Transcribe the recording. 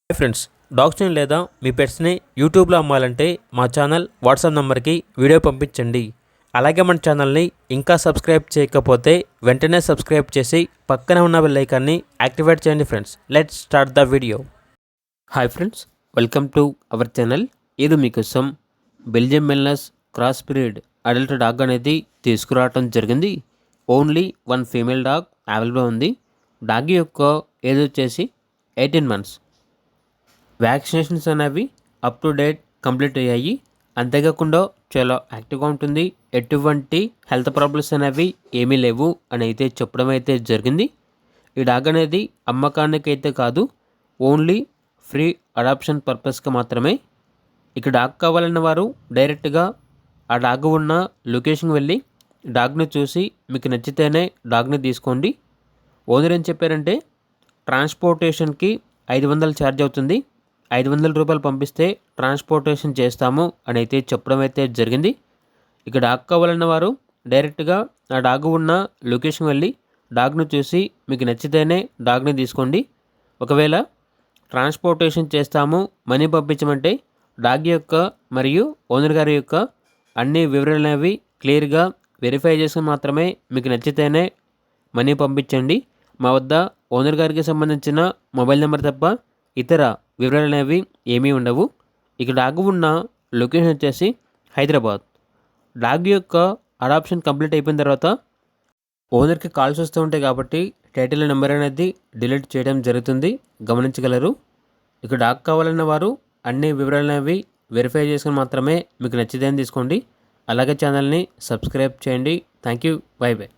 Hi friends, డాగ్స్ని లేదా మీ పెట్స్ని యూట్యూబ్లో అమ్మాలంటే మా ఛానల్ వాట్సాప్ నెంబర్కి వీడియో పంపించండి. అలాగే మన ఛానల్ని ఇంకా సబ్స్క్రైబ్ చేయకపోతే వెంటనే సబ్స్క్రైబ్ చేసి పక్కనే ఉన్న బెల్ ఐకాన్ని యాక్టివేట్ చేయండి friends. Let's start the video. Hi friends, welcome to our channel. ఇది మీకోసం Belgium Malinois cross breed adult dog అనేది తీసుకురావడం జరిగింది. Only one female dog available ఉంది. డాగ్ యొక్క ఏజ్ వచ్చేసి 18 months. వ్యాక్సినేషన్స్ అనేవి అప్ టు డేట్ కంప్లీట్ అయ్యాయి. అంతేకాకుండా చాలా యాక్టివ్గా ఉంటుంది. ఎటువంటి హెల్త్ ప్రాబ్లమ్స్ అనేవి ఏమీ లేవు అని అయితే చెప్పడం అయితే జరిగింది. ఈ డాగ్ అనేది అమ్మకానికి అయితే కాదు, ఓన్లీ ఫ్రీ అడాప్షన్ పర్పస్కి మాత్రమే. ఇక డాగ్ కావాలన్న వారు డైరెక్ట్గా ఆ డాగ్ ఉన్న లొకేషన్కి వెళ్ళి డాగ్ని చూసి మీకు నచ్చితేనే డాగ్ని తీసుకోండి. ఓనర్ ఏం చెప్పారంటే ట్రాన్స్పోర్టేషన్కి 500 ఛార్జ్ అవుతుంది, 500 రూపాయలు పంపిస్తే ట్రాన్స్పోర్టేషన్ చేస్తాము అని అయితే చెప్పడం అయితే జరిగింది. ఇక డాగ్ కావాలన్న వారు డైరెక్ట్గా ఆ డాగ్ ఉన్న లొకేషన్ వెళ్ళి డాగ్ను చూసి మీకు నచ్చితేనే డాగ్ని తీసుకోండి. ఒకవేళ ట్రాన్స్పోర్టేషన్ చేస్తాము, మనీ పంపించమంటే డాగ్ యొక్క మరియు ఓనర్ గారి యొక్క అన్ని వివరాలు అనేవి క్లియర్గా వెరిఫై చేసుకుని మాత్రమే మీకు నచ్చితేనే మనీ పంపించండి. మా వద్ద ఓనర్ గారికి సంబంధించిన మొబైల్ నెంబర్ తప్ప ఇతర వివరాలు అనేవి ఏమీ ఉండవు. ఇక డాగ్ ఉన్న లొకేషన్ వచ్చేసి హైదరాబాద్. డాగ్ యొక్క అడాప్షన్ కంప్లీట్ అయిపోయిన తర్వాత ఓనర్కి కాల్స్ వస్తూ ఉంటాయి కాబట్టి టైటిల్ నెంబర్ అనేది డిలీట్ చేయడం జరుగుతుంది, గమనించగలరు. ఇక డాగ్ కావాలన్న వారు అన్ని వివరాలు అనేవి వెరిఫై చేసుకుని మాత్రమే మీకు నచ్చితేనే తీసుకోండి. అలాగే ఛానల్ని సబ్స్క్రైబ్ చేయండి. Thank you. By by.